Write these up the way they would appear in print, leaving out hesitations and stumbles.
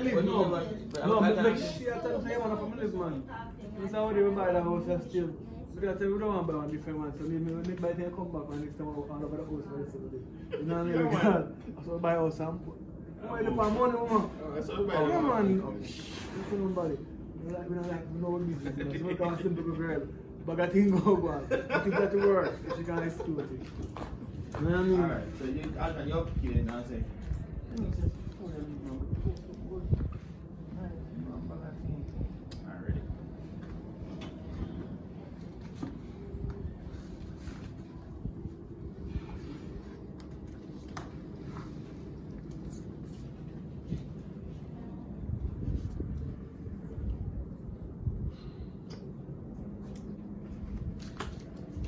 live. No, make shit out of them from live, man. That's how they buy the house and still. Because we don't want to buy one different one, so we buy them come back and next time we all over the house for the rest of the day. You know what I mean? So we buy house and put. Why the money, woman? Yeah, man. That's nobody. We don't like no business. We don't want simple girl. But I think go on. I think that work if you can execute it. You know what I mean? Alright, so you're kicking now, say.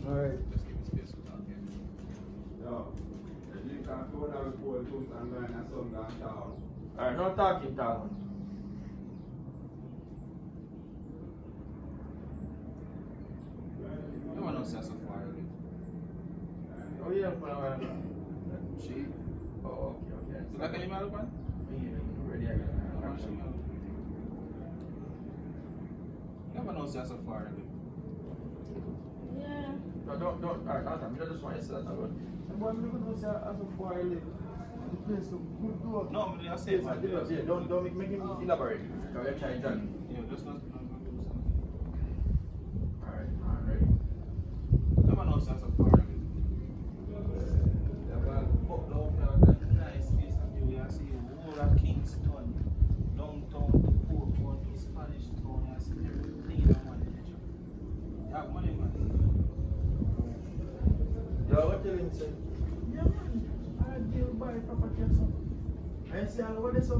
Alright. Just give me space for that game. Yo, you can't go down the pole too and learn a song downtown. Alright, no talking, talk. No one else has a fire. Oh yeah, but She? oh okay. So that can you matter, man? Ready again. No one else has a fire. Yeah. No, don't. Alright, I just want to say that. The boy, I'm going to say as a four live. The place so good door. No, I say it, man. Yeah, don't make him elaborate. Because we're trying Johnny. Yeah, just not do something. Alright, ready. No one else has a fire. Nice place of view. You see whole of Kingston, downtown, the Portmore, the Spanish town. You see everything in one picture. You have money, man. Yo, what you say? Yeah, man. I deal buy property or something. And see, all what they so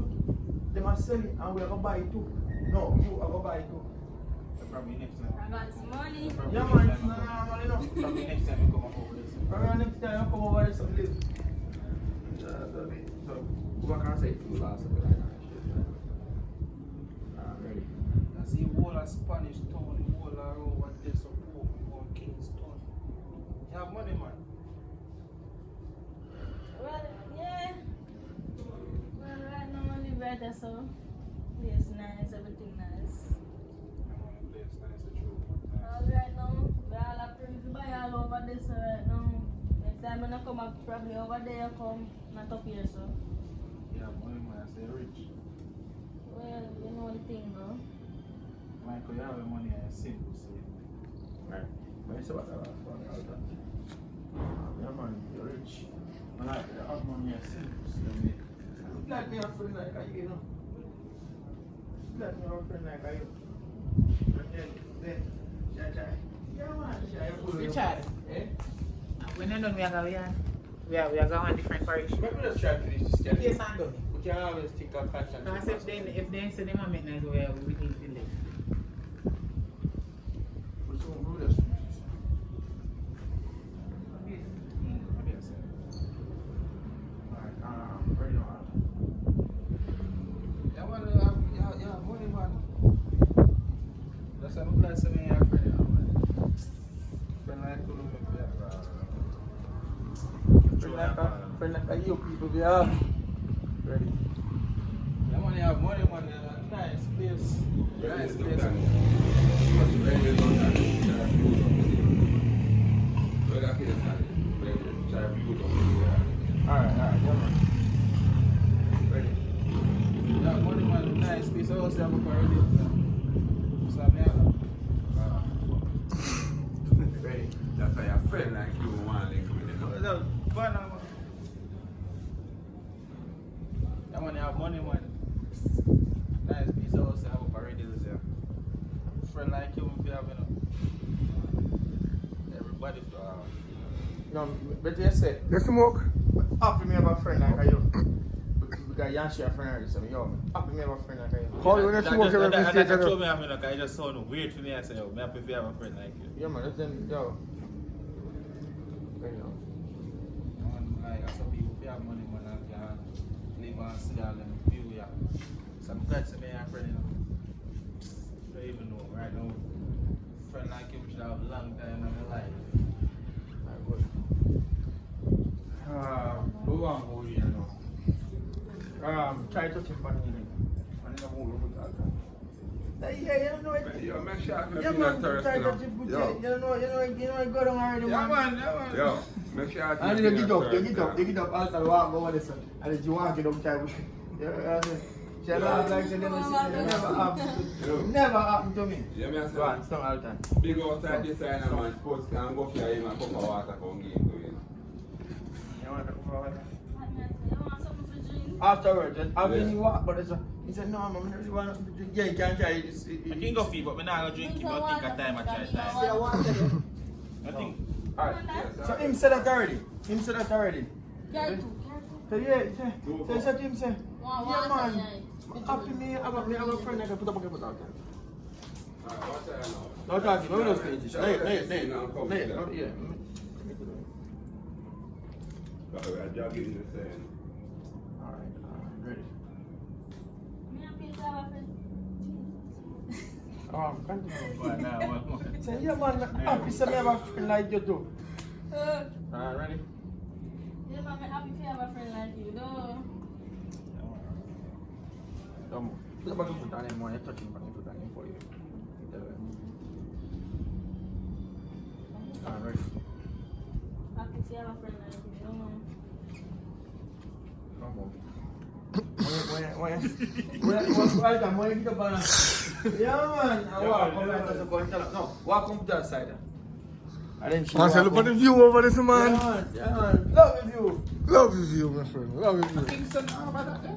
they must sell it and we're going to buy it too. No, you are going to buy it too. Probably next time. I got some money. Yeah, man. No, money no. Probably next time you come up over this. Probably next time you come over this and live. So, go back and say it to last week. Ready. I see whole of Spanish town, the whole of road, what they support, more Kingston. You have money, man. Well, yeah. Well, right now I live right there, so place nice, everything nice. Right now, we all have things to buy all over this right now. Next time I'm gonna come up, probably over there come, not up here, so. Yeah, money, man. I say rich. Well, you know the thing, bro. Michael, you have the money and simple, see. Right. But it's about that. Yeah, man, you're rich. And I have money and simple. Look like me a friend like you, you know. Look like me a friend like you. And then, yeah, man, Richard, eh? when you're done, we are going on different parish. Maybe let's try to finish this step. Yes, I'm done. We can always think of catch and Because if they say the moment nice, we need to live. Which one will just finish this? Maybe I said. Alright, ready now. Yeah, man, yeah, money, man. That's why I'm glad some of your friends, man. Friend like to look at Friend like a you people, yeah. Ready? yeah, man, you have money, man. Nice place. Nice place. Alright, yeah, man. Ready? Yeah, money, man. Nice place. I also have a party. So I'm here. Ready? That's why a friend like you want to link with it. No, man. Yeah, man, you have money, man. Nice piece. I also have a party this year. Friend like you, if you have enough. Everybody to have. No, but you said, let's smoke. Happy me have a friend like you. Because you share a friend already, so yo, happy me have a friend like you. Call you when you smoke every That state. told me, I mean, like, I just sound weird for me. I say, yo, I'm happy if you have a friend like you. Yeah, man, then, yo. There you go. Man, like, some people, if you have money, man, I can live and see all them view, yeah. So I'm glad to be a friend, you know. Don't even know, right now. Friend like him should have a long time in my life. Alright, good. Who am I here now? Try to touch him on Yeah, you know it. Yo, make sure I can Yeah, see man, that try thirst, to you put know. it. You know, go down already, Yeah, man. man. Yo, make sure I can And see then that get up, thirst, get up, after walk over this. And then you walk it up, try to. Yeah, she laugh like she never see it. Never happened to me. Yeah, me I say, Go on, stop all the time. big outside this side, man, sports can go for him and come for water, come game to him. You want to come over? You want something for drink? Afterwards, after you walk, but he said, no, man, I really want to drink. Yeah, you can try this. I can go feed, but I'm not going to drink it. I think at time I try time. Say, I want to. I think. Alright, so him said that already. Careful. So yeah, so said him say, Wow, yeah water, man, yeah. up to me, I have a friend that can put up a foot out there. Alright, what's that now? No talking, no finish. Nay, yeah. I'm jogging in the sand. Alright, ready. Me and Peter have a friend. Continue. But now, Say, yeah man, happy say me have a friend like you too. Yeah, Ready? man, I'm happy to have a friend like you, though. Come on. Put the back of foot on him, man. You're touching back of foot on him for you. Ready? Happy to have a friend like you, though. Come on. When you get up on yeah, man. Walk on to that side. And then she Man, say, look at the view over this, man. Yeah, man. Love the view. Love the view, my friend. Love the view. Kingston, how about that?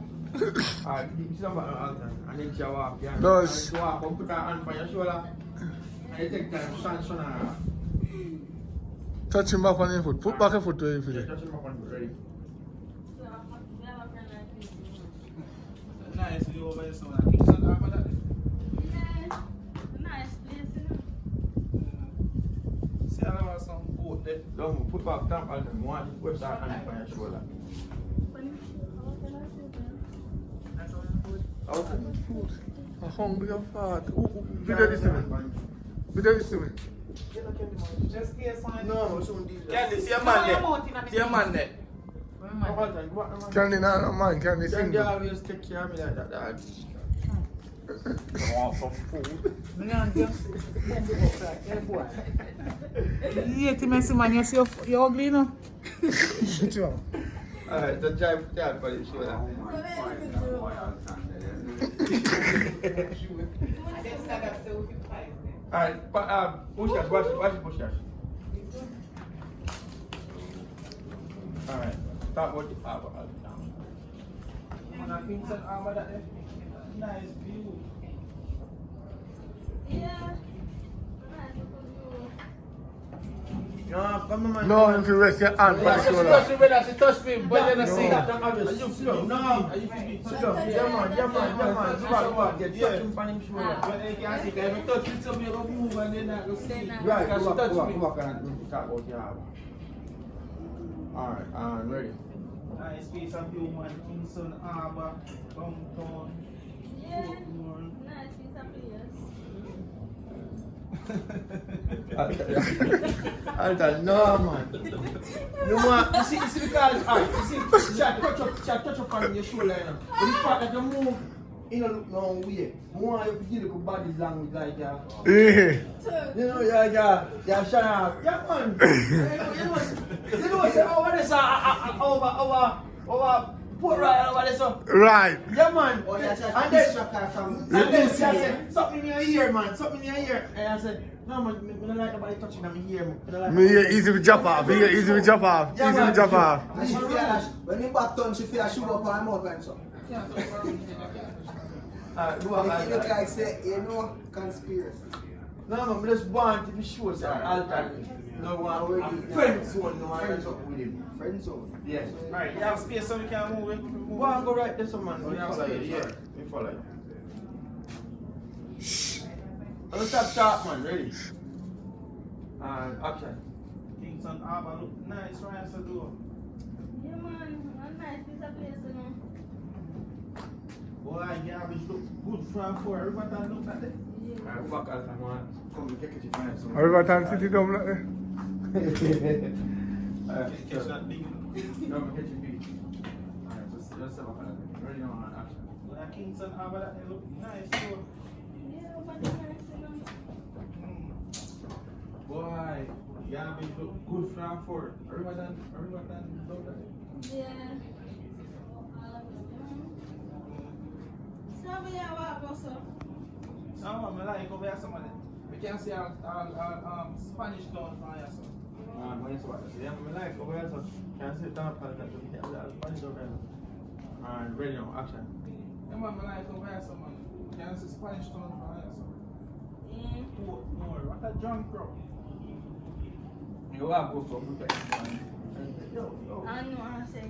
Alright, she's about the altar. And then she walk, yeah. No, And she walk, and put her hand on your shoulder. And you take time, stand on her. Touch him back on your foot. Put back your foot to your Yeah, feet. touch him up on the ready. So, I'm happy to have a friend like you. nice view over there. So I think so. After that. Yeah, nice place, you know. See, I have some boat there. Don't put back stamp on them. One, put her hand on your shoulder. Okay. I'm hungry and fat. Video this to me. Video this to me. Just here, son. No, soon these. Candy, see a man there. See a man there. Candy, no, man. Candy, Then sing. they always take care of me like that. Dad. Want some food? Yeah, to me, man, you're ugly, you know. Alright, the drive for the shoulder. Alright, push that, watch it, push that. Alright, start what the Man, I think so. After that, nice view. Yeah. Nice little view. No, come on, man. No, if you rest your hand on the shoulder. She touched me, but you don't see that. Are you slow? No. Slow. Yeah, man. Go back. Get touching on him shoulder. But they can't see. If you touch it, some you go move and then I go see. Right, Because go she touched me. back and talk about your arm. Alright, ready. Nice place of view, man. Kingston Harbour, downtown. Yeah. Nice piece of place. Alter, no man. No man, you see because alright, you see, she touch up on your shoulder, you know. But the fact that you move, you know, look no way. More you feel the body language like that. Yeah. You know, yeah, shut up. Yeah, man. You know, say over this, over, put right over this. Right. Yeah, man. And then she said, something in your ear, man. Something in your ear. And I said, no, man, I don't like nobody touching on my ear, man. Me here easy to drop off. Easy to drop off. Yeah, Easy to man. drop off. And she feel that when he back down, she feel that sugar up her mouth and so. Do It a look like say, you know, conspiracy. No, man, I just want to be sure, sir. No one, friend zone, no one ends up with him. Friend zone. Yes. Alright, you have space so we can move it. Go and go right there, some man. We follow you, yeah. We follow you. Let's start, man. Ready? And action. Kingston Harbour look nice, right? So do. Yeah, man. A nice piece of place, you know. Boy, garbage look good from for everybody look at it. Alright, go back as I want. Come, take it to find some. Everybody City down like that. Catch that big. No, catch your feet. Alright, let's have a look. Ready now, and action. Boy, Kingston Harbour that look nice too. Yeah, but the nice, you know. Boy, yeah, be good Frankfurt. Everyone done that. Yeah. So we have what go so? No, I like over here some of them. We can see all Spanish town from here, so. Man, when you see what I say, yeah, I like over here, so can sit down and that we can see all Spanish over here. And ready now, action. Yeah, man, I like over here some, man. We can see Spanish town from here, so. Yeah. More, what a drunk crowd. You have to go from the I know, I say.